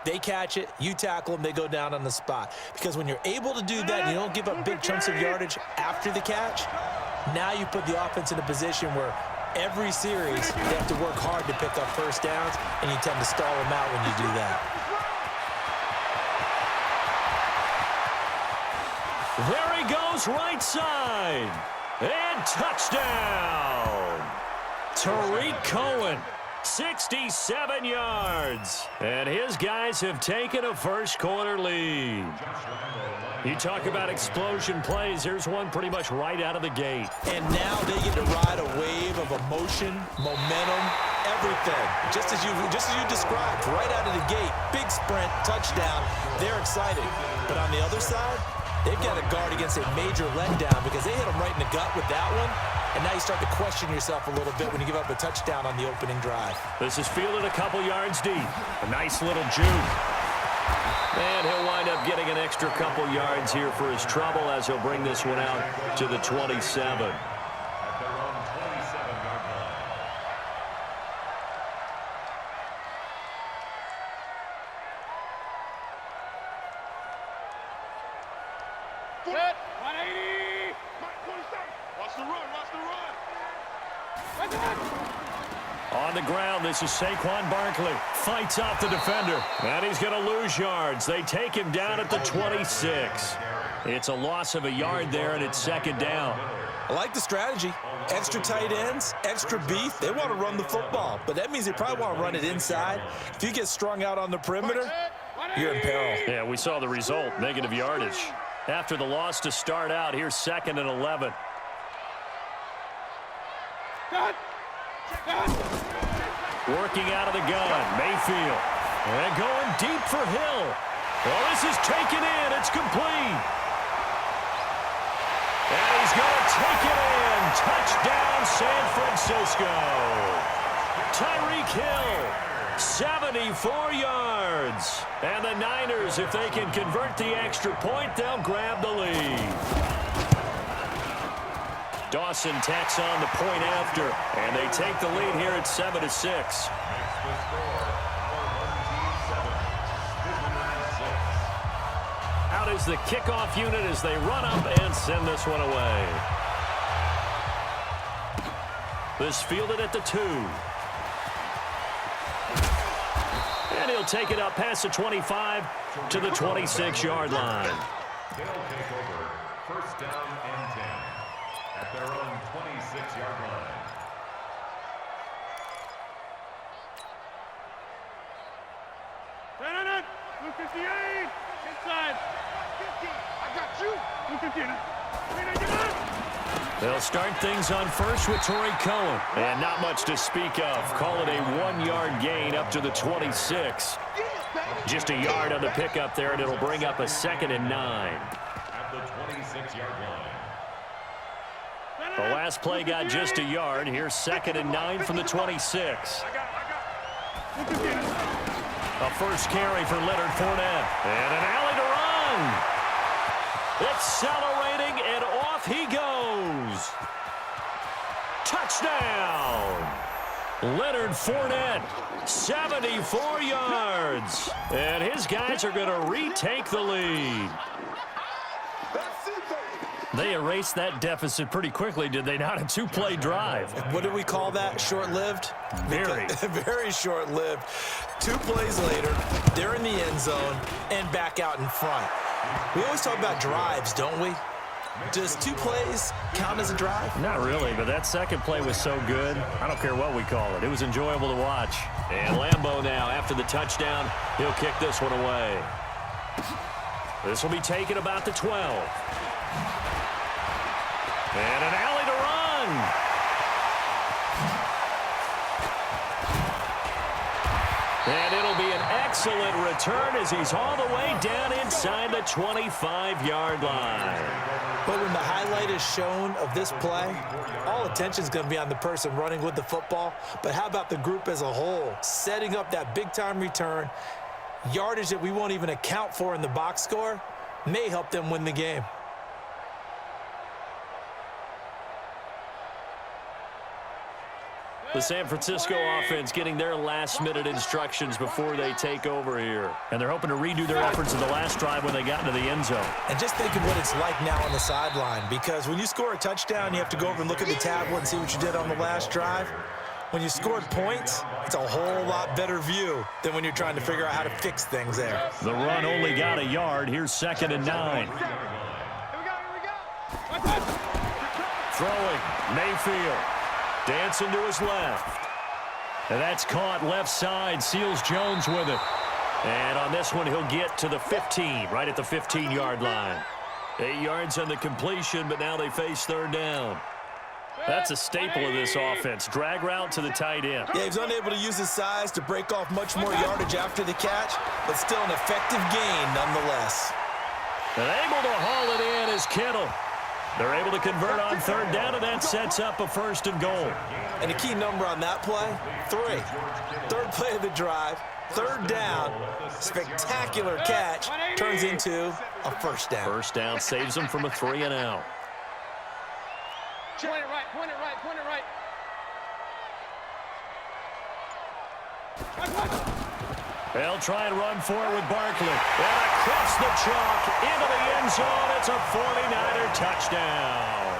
They catch it, you tackle them, they go down on the spot. Because when you're able to do that and you don't give up big chunks of yardage after the catch, now you put the offense in a position where every series they have to work hard to pick up first downs, and you tend to stall them out when you do that. There he goes, right side. And touchdown. Tariq Cohen, 67 yards. And his guys have taken a first-quarter lead. You talk about explosion plays. Here's one pretty much right out of the gate. And now they get to ride a wave of emotion, momentum, everything. Just as you described, right out of the gate. Big sprint, touchdown. They're excited. But on the other side, they've got to guard against a major letdown because they hit them right in the gut with that one. And now you start to question yourself a little bit when you give up a touchdown on the opening drive. This is fielded a couple yards deep. A nice little juke. And he'll wind up getting an extra couple yards here for his trouble as he'll bring this one out to the 27. Set, 180. 27. Watch the run, watch the run. On the ground, this is Saquon Barkley. Fights off the defender. And he's going to lose yards. They take him down at the 26. It's a loss of a yard there, and it's second down. I like the strategy. Extra tight ends, extra beef. They want to run the football, but that means they probably want to run it inside. If you get strung out on the perimeter, you're in peril. Yeah, we saw the result, negative yardage. After the loss to start out, here's 2nd and 11. Working out of the gun, Mayfield. And going deep for Hill. Well, this is taken in. It's complete. And he's going to take it in. Touchdown, San Francisco. Tyreek Hill, 74 yards. And the Niners, if they can convert the extra point, they'll grab the lead. Dawson tacks on the point after, and they take the lead here at 7-6. Out is the kickoff unit as they run up and send this one away. This fielded at the 2. And he'll take it up past the 25 to the 26-yard line. They'll take over first down and 10 at their own 26-yard line. No. 258. Inside. 50. I got you. 250. They'll start things on first with Tariq Cohen. And not much to speak of. Call it a 1-yard gain up to the 26. Just a yard on the pickup there, and it'll bring up a 2nd and 9. At the 26-yard line. The last play got just a yard. Here's 2nd and 9 from the 26. A first carry for Leonard Fournette. And an alley to run. Accelerating, and off he goes. Touchdown. Leonard Fournette, 74 yards. And his guys are going to retake the lead. They erased that deficit pretty quickly, did they not? A 2-play drive. What do we call that? Short-lived? Very. Very short-lived. 2 plays later, they're in the end zone and back out in front. We always talk about drives, don't we? Does 2 plays count as a drive? Not really, but that second play was so good. I don't care what we call it. It was enjoyable to watch. And Lambeau now, after the touchdown, he'll kick this one away. This will be taken about the 12. And an alley to run. And it'll be an excellent return as he's all the way down inside the 25-yard line. But when the highlight is shown of this play, all attention is going to be on the person running with the football. But how about the group as a whole? Setting up that big-time return, yardage that we won't even account for in the box score, may help them win the game. The San Francisco offense getting their last-minute instructions before they take over here. And they're hoping to redo their efforts in the last drive when they got into the end zone. And just think of what it's like now on the sideline, because when you score a touchdown, you have to go over and look at the tablet and see what you did on the last drive. When you scored points, it's a whole lot better view than when you're trying to figure out how to fix things there. The run only got a yard. Here's 2nd and 9. Throwing, Mayfield. Dancing to his left. And that's caught left side. Seals Jones with it. And on this one, he'll get to the 15, right at the 15-yard line. 8 yards on the completion, but now they face 3rd down. That's a staple of this offense. Drag route to the tight end. Yeah, he's unable to use his size to break off much more yardage after the catch, but still an effective gain nonetheless. And able to haul it in is Kittle. They're able to convert on 3rd down, and that sets up a 1st and goal. And the key number on that play, 3. 3rd play of the drive, 3rd down, spectacular catch, turns into a 1st down. 1st down saves them from a 3 and out. Point it right, point it right, point it right. They'll try and run for it with Barkley. And across the chalk into the end zone. It's a 49er touchdown.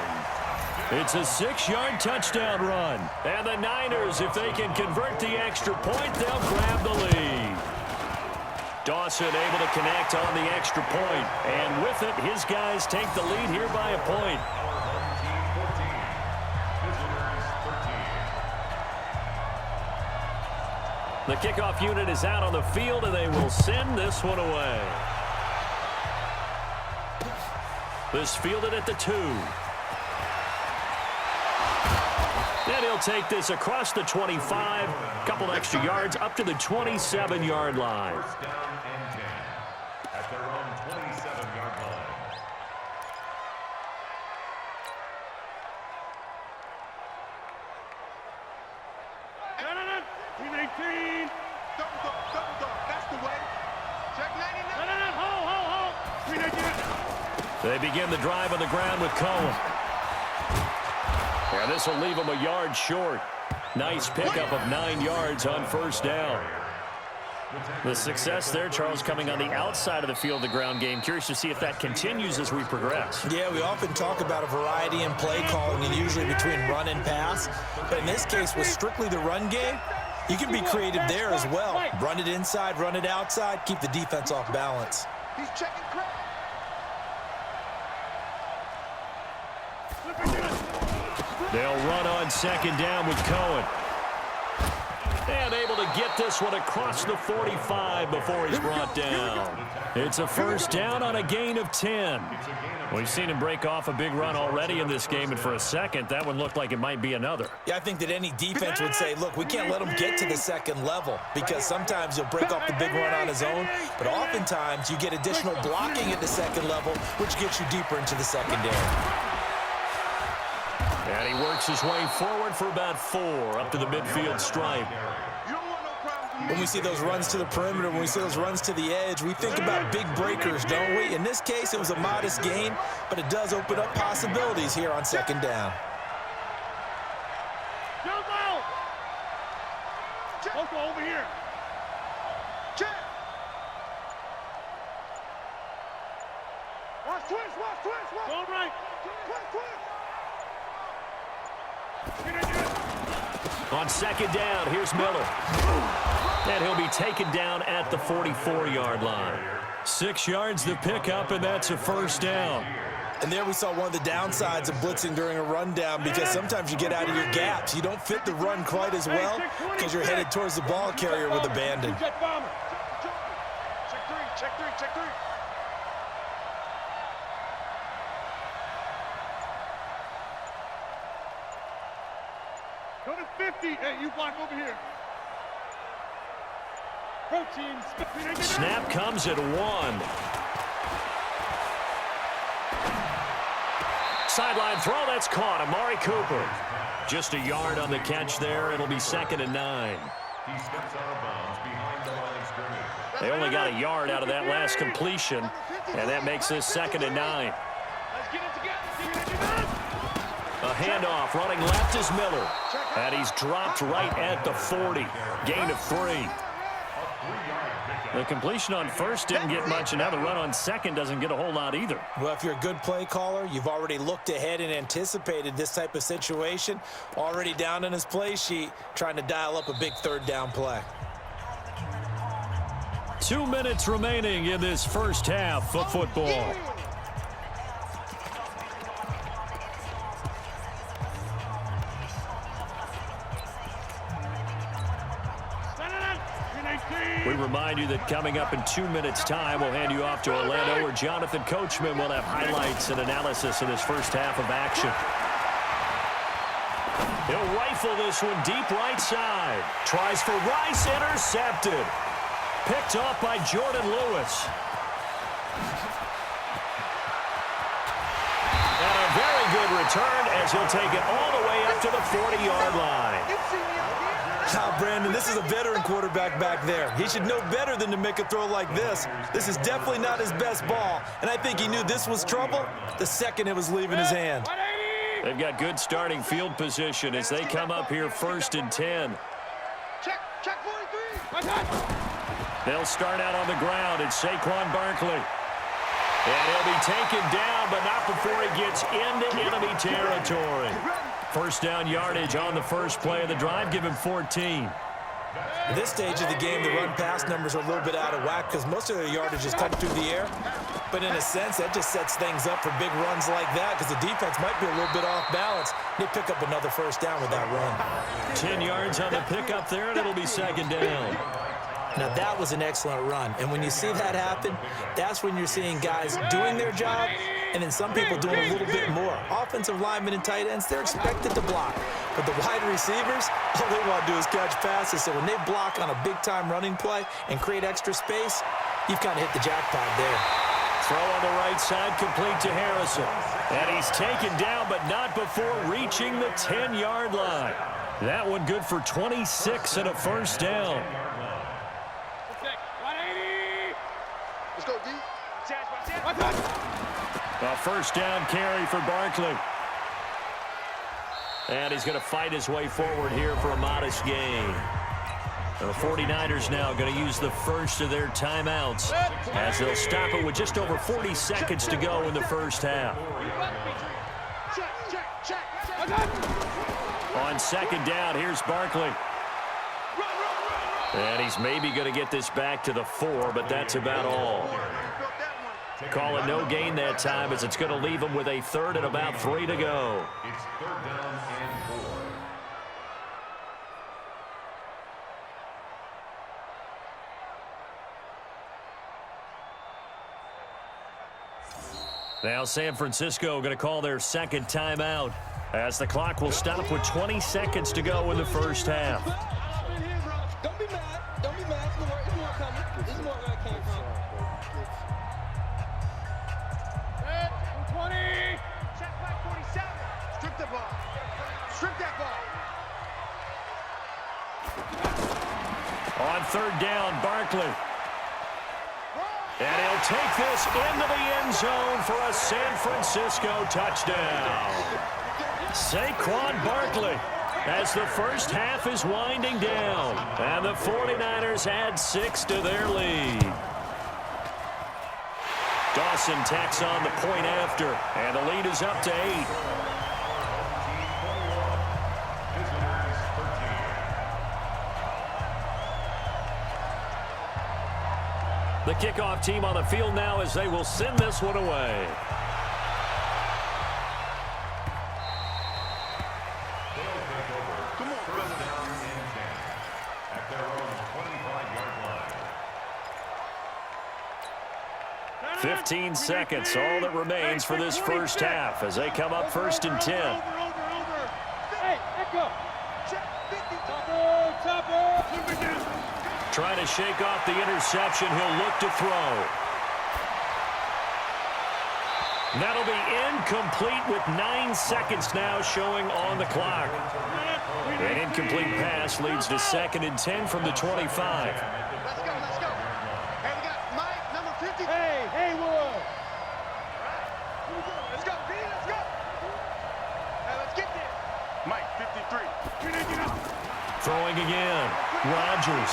It's a 6-yard touchdown run. And the Niners, if they can convert the extra point, they'll grab the lead. Dawson able to connect on the extra point. And with it, his guys take the lead here by a point. The kickoff unit is out on the field, and they will send this one away. This fielded at the 2. And he'll take this across the 25. A couple extra yards up to the 27-yard line. 1st down and 10 at their own 27-yard line. Team 18. Double dog, that's the way. Check 99. Hold. Team 18. They begin the drive on the ground with Cohen. And this will leave them a yard short. Nice pickup of 9 yards on 1st down. The success there, Charles, coming on the outside of the field, the ground game. Curious to see if that continues as we progress. Yeah, we often talk about a variety in play calling and usually between run and pass. But in this case, with strictly the run game, you can be creative there as well. Run it inside, run it outside, keep the defense off balance. He's checking crap. They'll run on 2nd down with Cohen. And able to get this one across the 45 before he's brought down. It's a 1st down on a gain of 10. We've seen him break off a big run already in this game, and for a second, that one looked like it might be another. Yeah, I think that any defense would say, look, we can't let him get to the 2nd level, because sometimes he'll break off the big run on his own, but oftentimes you get additional blocking at the 2nd level, which gets you deeper into the secondary. And he works his way forward for about 4 up to the midfield stripe. When we see those runs to the perimeter, when we see those runs to the edge, we think about big breakers, don't we? In this case, it was a modest gain, but it does open up possibilities here on 2nd down. Jump out! Oka over here. Check. Watch twist, watch. Go right. Twist. On 2nd down, here's Miller. And he'll be taken down at the 44-yard line. 6 yards the pickup, and that's a 1st down. And there we saw one of the downsides of blitzing during a rundown, because sometimes you get out of your gaps. You don't fit the run quite as well because you're headed towards the ball carrier with abandon. Check 3. Go to 50. Hey, you block over here. Snap comes at 1. Sideline throw, that's caught. Amari Cooper. Just a yard on the catch there. It'll be 2nd and 9. He steps out of bounds behind the line of scrimmage. They only got a yard out of that last completion, and that makes this 2nd and 9. Let's get it together. A handoff. Running left is Miller. And he's dropped right at the 40. Gain of 3. The completion on first didn't get much, and now the run on second doesn't get a whole lot either. Well, if you're a good play caller, you've already looked ahead and anticipated this type of situation. Already down in his play sheet, trying to dial up a big third down play. 2 minutes remaining in this first half of football. We remind you that coming up in 2 minutes' time, we'll hand you off to Orlando, where Jonathan Coachman will have highlights and analysis of this first half of action. He'll rifle this one deep right side. Tries for Rice, intercepted. Picked off by Jordan Lewis. And a very good return as he'll take it all the way up to the 40-yard line. Now, Brandon, this is a veteran quarterback back there. He should know better than to make a throw like this. This is definitely not his best ball, and I think he knew this was trouble the second it was leaving his hand. They've got good starting field position as they come up here 1st and 10. Check 43. They'll start out on the ground. It's Saquon Barkley. And he'll be taken down, but not before he gets into enemy territory. First down yardage on the first play of the drive. Give him 14. At this stage of the game, the run-pass numbers are a little bit out of whack because most of their yardage is cut through the air. But in a sense, that just sets things up for big runs like that because the defense might be a little bit off balance. They pick up another first down with that run. 10 yards on the pickup there, and it'll be second down. Now, that was an excellent run. And when you see that happen, that's when you're seeing guys doing their job and then some people doing a little bit more. Offensive linemen and tight ends, they're expected to block. But the wide receivers, all they want to do is catch passes. So when they block on a big-time running play and create extra space, you've kind of hit the jackpot there. Throw on the right side, complete to Harrison. And he's taken down, but not before reaching the 10-yard line. That one good for 26 and a first down. Let's go, D. A first down carry for Barkley. And he's going to fight his way forward here for a modest gain. The 49ers now going to use the first of their timeouts as they'll stop it with just over 40 seconds to go in the first half. On second down, here's Barkley. And he's maybe going to get this back to the 4, but that's about all. Call it no gain that time as it's going to leave him with a third and about 3 to go. It's 3rd down and 4. Now San Francisco going to call their second timeout as the clock will stop with 20 seconds to go in the first half. Don't be mad. Don't be mad. There's more coming. There's more where I came from. 20. Check back 47. Strip the ball. Strip that ball. On third down, Barkley. And he'll take this into the end zone for a San Francisco touchdown. Saquon Barkley as the first half is winding down. And the 49ers add 6 to their lead. Dawson tacks on the point after, and the lead is up to 8. The kickoff team on the field now as they will send this one away. They'll take over. Come on, 1st down and 10 at their own 25-yard line. 15 seconds, all that remains for this first half as they come up 1st and 10. Hey, echo. Check 50. Topper. Trying to shake off the interception. He'll look to throw. That'll be incomplete with 9 seconds now showing on the clock. An incomplete pass leads to 2nd and 10 from the 25. Let's go. Hey, we got Mike, number 50. Hey, Haywood. Let's go, B. Let's go. Hey, let's get Throwing again. Rodgers.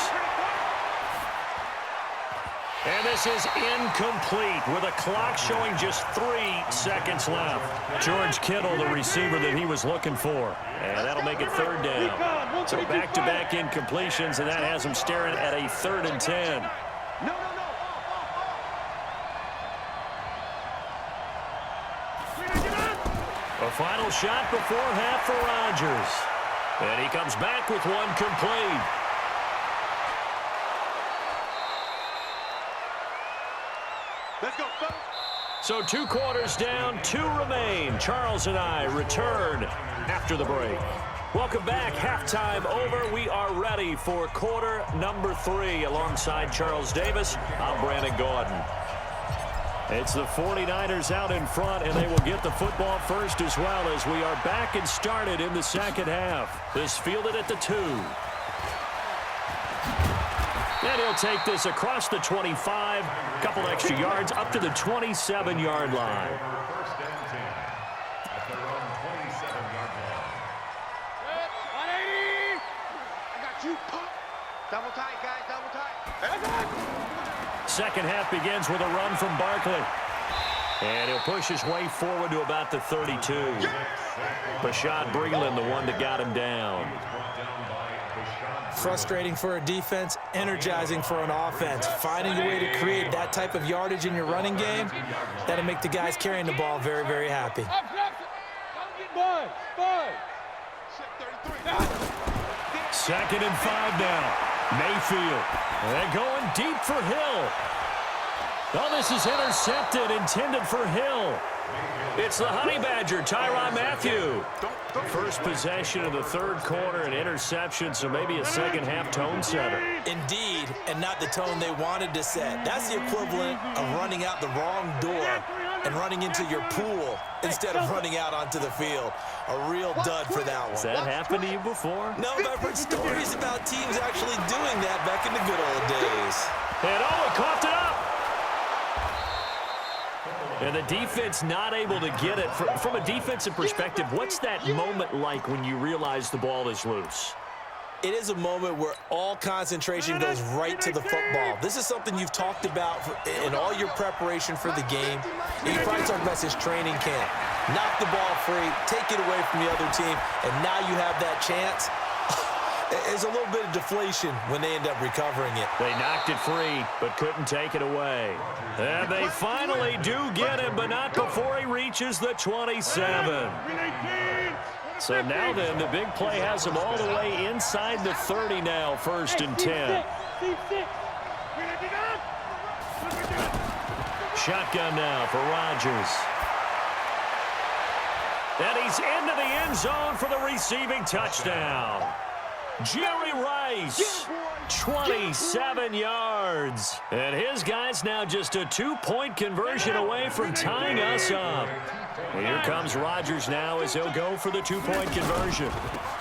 And this is incomplete with a clock showing just 3 seconds left. George Kittle, the receiver that he was looking for. And that'll make it 3rd down. So back-to-back incompletions, and that has him staring at a 3rd and 10. A final shot before half for Rodgers. And he comes back with one complete. Let's go, folks. So 2 quarters down, 2 remain. Charles and I return after the break. Welcome back. Halftime over. We are ready for quarter number 3. Alongside Charles Davis, I'm Brandon Gordon. It's the 49ers out in front, and they will get the football first as well as we are back and started in the second half. This fielded at the 2. And he'll take this across the 25, couple extra yards up to the 27-yard line. First and 10 at their own 27-yard line. 180. I got you, pop. Double tight, guys, double tight. Second half begins with a run from Barkley. And he'll push his way forward to about the 32. Bashad Breeland, the one that got him down. Frustrating for a defense, energizing for an offense. Finding a way to create that type of yardage in your running game, that'll make the guys carrying the ball very, very happy. Second and 5 now. Mayfield. And going deep for Hill. Oh, this is intercepted, intended for Hill. It's the Honey Badger, Tyrann Mathieu. First possession of the 3rd quarter, an interception, so maybe a second half tone setter. Indeed, and not the tone they wanted to set. That's the equivalent of running out the wrong door and running into your pool instead of running out onto the field. A real dud for that one. Has that happened to you before? No, but I've heard stories about teams actually doing that back in the good old days. And oh, it coughed it up. And the defense not able to get it. From a defensive perspective, what's that moment like when you realize the ball is loose? It is a moment where all concentration goes right to the football. This is something you've talked about in all your preparation for the game. You probably talked about this training camp. Knock the ball free, take it away from the other team, and now you have that chance. There's a little bit of deflation when they end up recovering it. They knocked it free, but couldn't take it away. And they finally do get him, but not before he reaches the 27. So now then, the big play has him all the way inside the 30 now, 1st and 10. Shotgun now for Rodgers. And he's into the end zone for the receiving touchdown. Jerry Rice, 27 yards. And his guys now just a 2-point conversion away from tying us up. Here comes Rodgers now as he'll go for the 2-point conversion.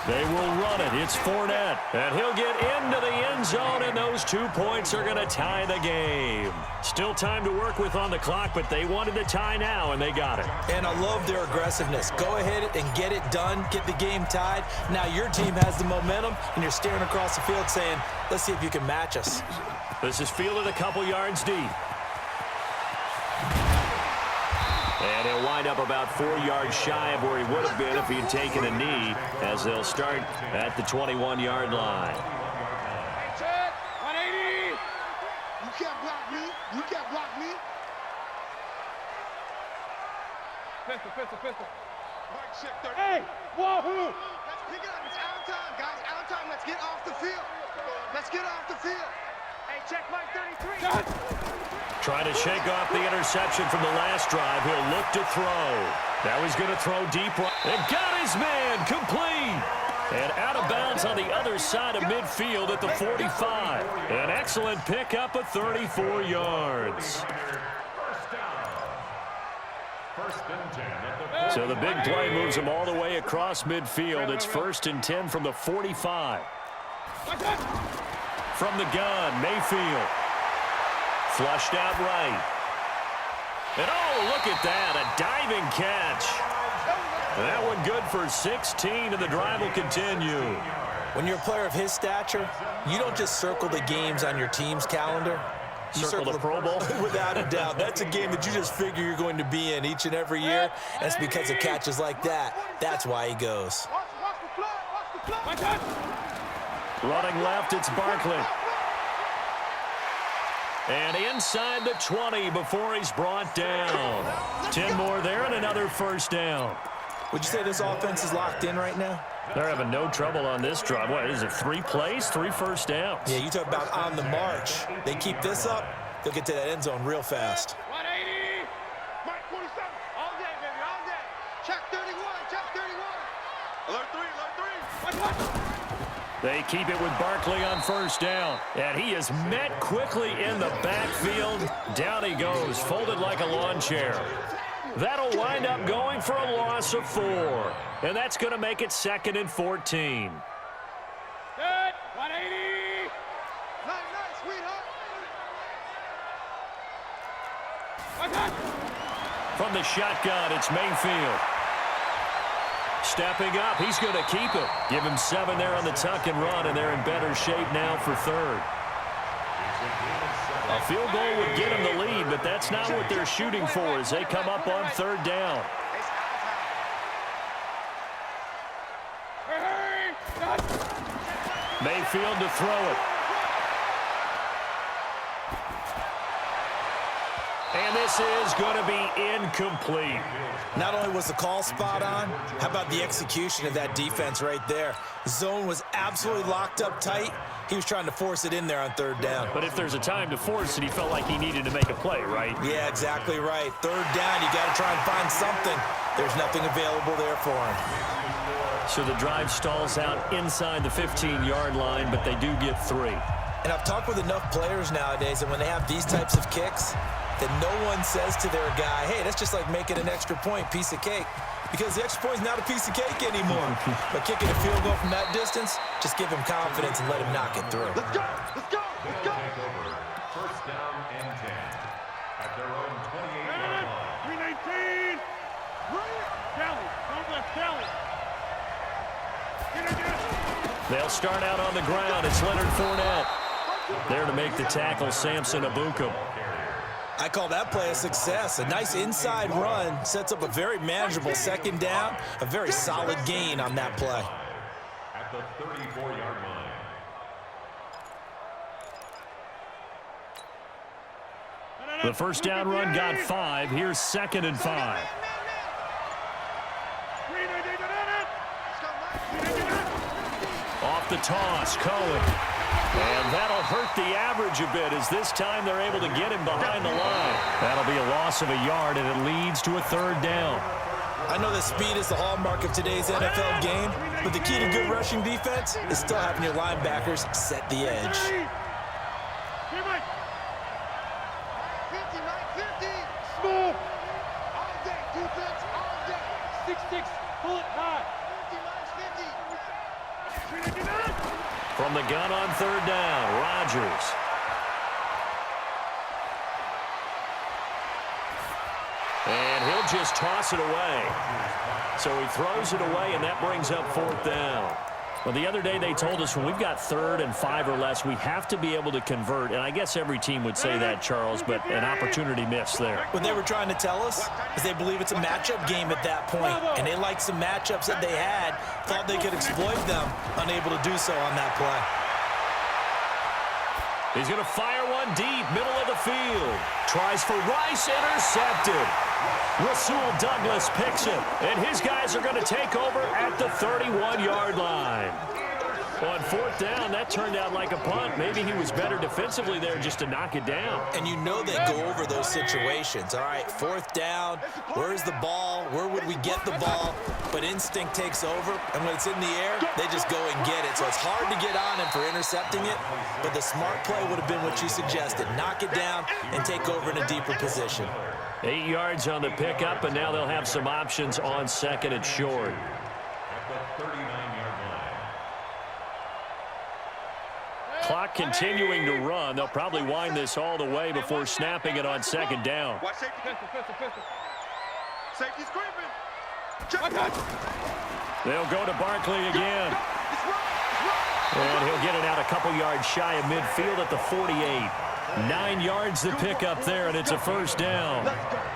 They will run it. It's Fournette. And he'll get into the end zone, and those 2 points are going to tie the game. Still time to work with on the clock, but they wanted to tie now, and they got it. And I love their aggressiveness. Go ahead and get it done, get the game tied. Now your team has the momentum, and you're staring across the field saying, let's see if you can match us. This is fielded a couple yards deep. And he'll wind up about 4 yards shy of where he would have been if he had taken a knee, as they'll start at the 21-yard line. 180. You can't block me. You can't block me. Pistol. Mark check 30. Hey, wahoo! Let's pick it up. It's out of time, guys. Out of time. Let's get off the field. Let's get off the field. Hey, check Mike 33. Trying to shake off the interception from the last drive. He'll look to throw. Now he's going to throw deep. And got his man complete. And out of bounds on the other side of midfield at the 45. An excellent pickup of 34 yards. So the big play moves him all the way across midfield. It's 1st and 10 from the 45. From the gun, Mayfield. Flushed out right. And oh, look at that, a diving catch. That one good for 16, and the drive will continue. When you're a player of his stature, you don't just circle the games on your team's calendar. You circle the Pro Bowl? Without a doubt. That's a game that you just figure you're going to be in each and every year, and it's because of catches like that. That's why he goes. Running left, it's Barkley. And inside the 20 before he's brought down. 10 more there and another first down. Would you say this offense is locked in right now? They're having no trouble on this drive. What is it, 3 plays, 3 first downs? Yeah, you talk about on the march. They keep this up, they'll get to that end zone real fast. 180. Mike 47. All day, baby, all day. Check 31, check 31. Alert 3, alert 3. Watch. They keep it with Barkley on first down. And he is met quickly in the backfield. Down he goes, folded like a lawn chair. That'll wind up going for a loss of 4. And that's going to make it 2nd and 14. Good. 180. Nice, sweetheart. From the shotgun, it's Mayfield. Stepping up, he's going to keep it. Give him 7 there on the tuck and run, and they're in better shape now for 3rd. A field goal would get them the lead, but that's not what they're shooting for as they come up on 3rd down. Mayfield to throw it. And this is going to be incomplete. Not only was the call spot on, how about the execution of that defense right there? Zone was absolutely locked up tight. He was trying to force it in there on 3rd down. But if there's a time to force it, he felt like he needed to make a play, right? Yeah, exactly right. 3rd down, you got to try and find something. There's nothing available there for him. So the drive stalls out inside the 15-yard line, but they do get 3. And I've talked with enough players nowadays, and when they have these types of kicks, that no one says to their guy, hey, that's just like making an extra point, piece of cake. Because the extra point is not a piece of cake anymore. But kicking a field goal from that distance, just give him confidence and let him knock it through. Let's go, let's go, let's go. First down and 10 at their own 28-yard line. 319. Kelly, don't let Kelly. They'll start out on the ground. It's Leonard Fournette. There to make the tackle, Samson Ebukam. I call that play a success. A nice inside run sets up a very manageable 2nd down, a very solid gain on that play. At the 34-yard line. The first down run got 5. Here's 2nd and 5. Off the toss, Cohen. And that'll hurt the average a bit as this time they're able to get him behind the line. That'll be a loss of a yard, and it leads to a 3rd down. I know that speed is the hallmark of today's NFL game, but the key to good rushing defense is still having your linebackers set the edge. 50, Mike, 50. Smooth. All day, defense, all day. 6-6, pull it high. 50, Mike, 50. From the gun on 3rd down, Rodgers. And he'll just toss it away. So he throws it away, and that brings up 4th down. Well, the other day they told us when we've got 3rd and 5 or less, we have to be able to convert. And I guess every team would say that, Charles, but an opportunity missed there. What they were trying to tell us is they believe it's a matchup game at that point, and they liked some matchups that they had, thought they could exploit them, unable to do so on that play. He's going to fire one deep, middle of the field. Tries for Rice, intercepted. Rasul Douglas picks it, and his guys are going to take over at the 31-yard line. On 4th down, that turned out like a punt. Maybe he was better defensively there just to knock it down. And you know they go over those situations. All right, 4th down, where's the ball? Where would we get the ball? But instinct takes over, and when it's in the air, they just go and get it. So it's hard to get on him for intercepting it, but the smart play would have been what you suggested. Knock it down and take over in a deeper position. 8 yards on the pickup, and now they'll have some options on 2nd and short. At the 39-yard line. Clock continuing to run. They'll probably wind this all the way before snapping it on 2nd down. Watch safety. Pistol. Safety's creeping. Check. They'll go to Barkley again. It's right. And he'll get it out a couple yards shy of midfield at the 48. 9 yards to pick up there, and it's a first down.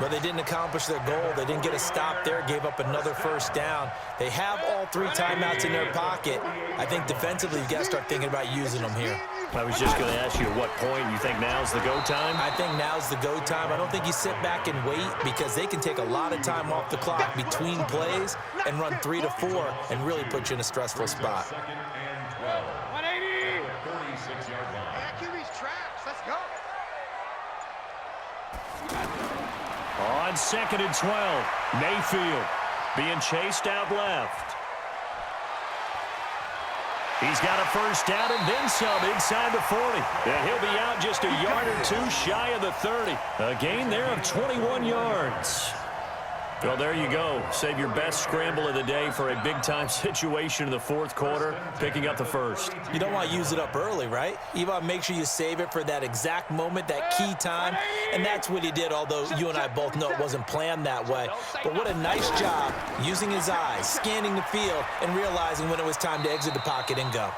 But they didn't accomplish their goal. They didn't get a stop there, gave up another first down. They have all 3 timeouts in their pocket. I think defensively you've got to start thinking about using them here. I was just going to ask you at what point you think now's the go time? I think now's the go time. I don't think you sit back and wait because they can take a lot of time off the clock between plays and run 3 to 4 and really put you in a stressful spot. 180. 46-yard line. QB's traps. Let's go. On 2nd and 12, Mayfield being chased out left. He's got a first down and then some inside the 40. And he'll be out just a yard or 2 shy of the 30. A gain there of 21 yards. Well, there you go. Save your best scramble of the day for a big-time situation in the 4th quarter, picking up the first. You don't want to use it up early, right? You want to make sure you save it for that exact moment, that key time, and that's what he did, although you and I both know it wasn't planned that way. But what a nice job using his eyes, scanning the field, and realizing when it was time to exit the pocket and go.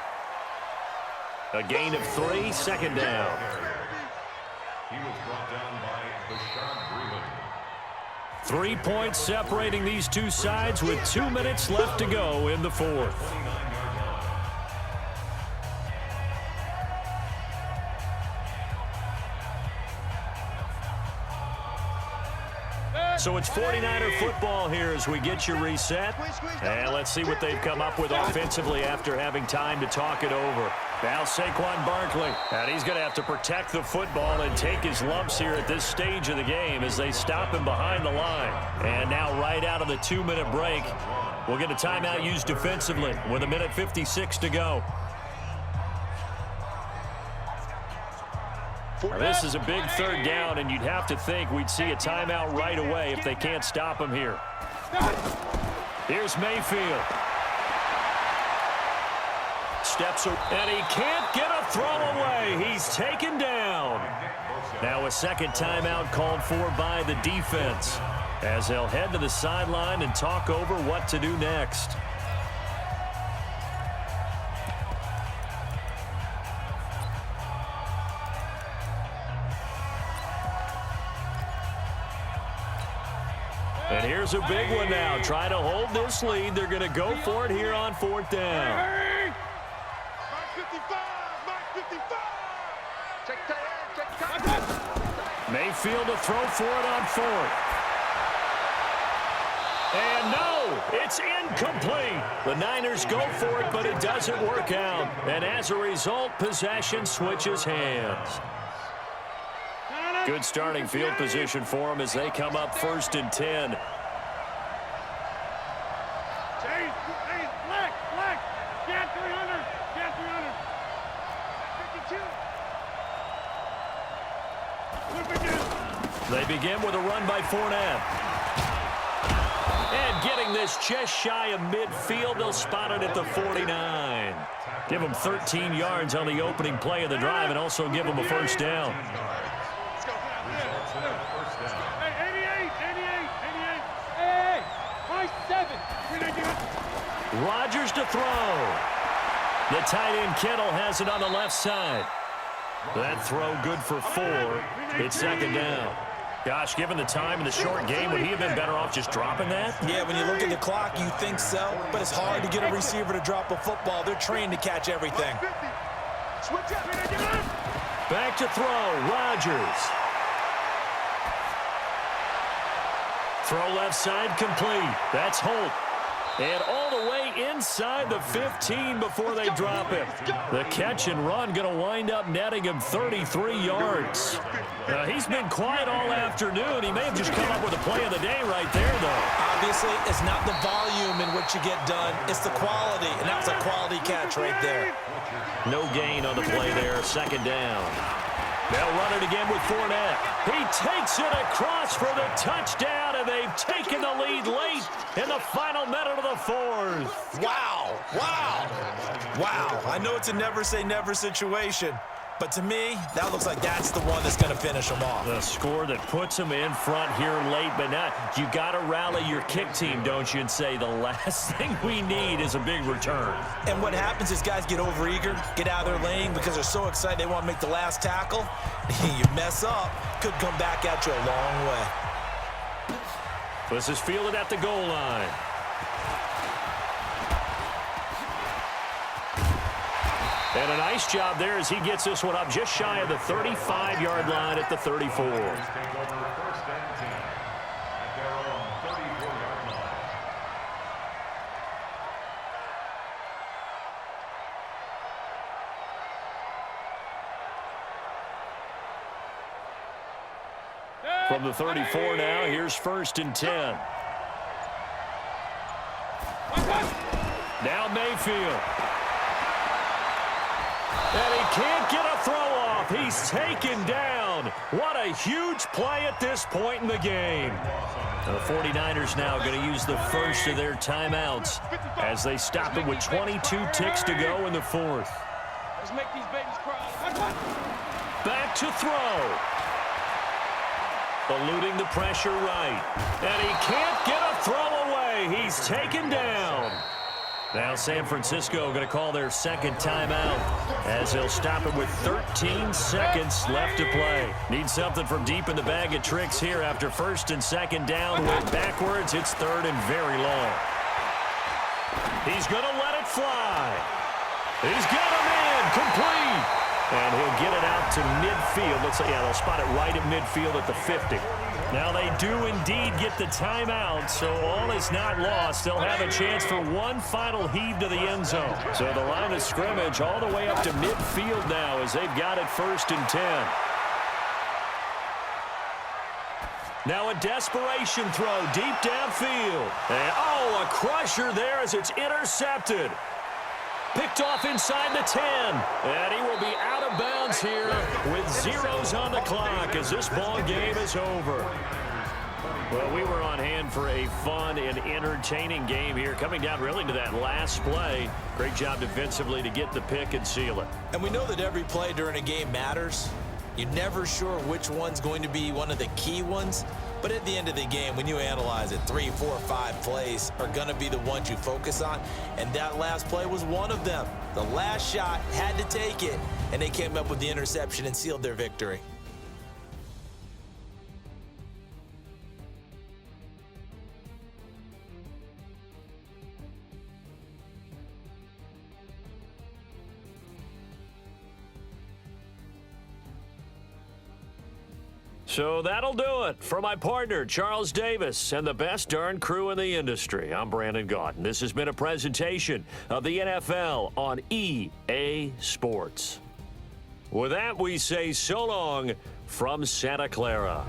A gain of 3, 2nd down. He was brought down by Bashard Breeland. 3 points separating these two sides with 2 minutes left to go in the 4th. So it's 49er football here as we get you reset. And let's see what they've come up with offensively after having time to talk it over. Now Saquon Barkley, and he's going to have to protect the football and take his lumps here at this stage of the game as they stop him behind the line. And now right out of the 2-minute break, we'll get a timeout used defensively with 1:56 to go. Now, this is a big 3rd down, and you'd have to think we'd see a timeout right away if they can't stop him here. Here's Mayfield. Steps up, and he can't get a throw away. He's taken down. Now a 2nd timeout called for by the defense as they'll head to the sideline and talk over what to do next. And here's a big one now. Try to hold this lead. They're going to go for it here on 4th down. Mark 55. Mark 55. Check tight. Mayfield to throw for it on 4th. And no, it's incomplete. The Niners go for it, but it doesn't work out. And as a result, possession switches hands. Good starting field position for them as they come up 1st and 10. Black. Get 300. Get 300. 52. They begin with a run by Fournette. And getting this just shy of midfield, they'll spot it at the 49. Give them 13 yards on the opening play of the drive and also give them a first down. Rodgers to throw. The tight end Kittle has it on the left side. That throw good for 4. It's 2nd down. Gosh, given the time in the short game, would he have been better off just dropping that? Yeah, when you look at the clock, you think so, but it's hard to get a receiver to drop a football. They're trained to catch everything. Back to throw, Rodgers. Throw left side complete. That's Holt. And all the way inside the 15 before they drop him. The catch and run going to wind up netting him 33 yards. He's been quiet all afternoon. He may have just come up with a play of the day right there, though. Obviously, it's not the volume in which you get done. It's the quality, and that's a quality catch right there. No gain on the play there, 2nd down. They'll run it again with Fournette. He takes it across for the touchdown, and they've taken the lead late in the final minute of the 4th. Wow. I know it's a never say never situation, But to me, that looks like that's the one that's going to finish them off. The score that puts them in front here late, but not. You got to rally your kick team, don't you, and say the last thing we need is a big return. And what happens is guys get overeager, get out of their lane because they're so excited they want to make the last tackle. You mess up, could come back at you a long way. This is fielded at the goal line. And a nice job there as he gets this one up just shy of the 35-yard line at the 34. Take over first and 10 at their own 34-yard line. From the 34 now, here's first and 10. Now Mayfield. And he can't get a throw off. He's taken down. What a huge play at this point in the game. The 49ers now going to use the first of their timeouts as they stop it with 22 ticks to go in the fourth. Let's make these babies cry. Back to throw. Eluding the pressure right. And he can't get a throw away. He's taken down. Now San Francisco going to call their second timeout as they'll stop it with 13 seconds left to play. Need something from deep in the bag of tricks here after first and second down. Went backwards. It's third and very long. He's going to let it fly. He's got him in. Complete. And he'll get it out to midfield. Let's say, yeah, they'll spot it right at midfield at the 50. Now they do indeed get the timeout, so all is not lost. They'll have a chance for one final heave to the end zone. So the line of scrimmage all the way up to midfield now as they've got it first and 10. Now a desperation throw deep downfield. And, oh, a crusher there as it's intercepted. Picked off inside the 10. And he will be out of bounds here with zeros on the clock as this ball game is over. Well, we were on hand for a fun and entertaining game here, coming down really to that last play. Great job defensively to get the pick and seal it. And we know that every play during a game matters. You're never sure which one's going to be one of the key ones. But at the end of the game, when you analyze it, 3, 4, 5 plays are going to be the ones you focus on. And that last play was one of them. The last shot had to take it, and they came up with the interception and sealed their victory. So that'll do it. For my partner, Charles Davis, and the best darn crew in the industry, I'm Brandon Gaudin. This has been a presentation of the NFL on EA Sports. With that, we say so long from Santa Clara.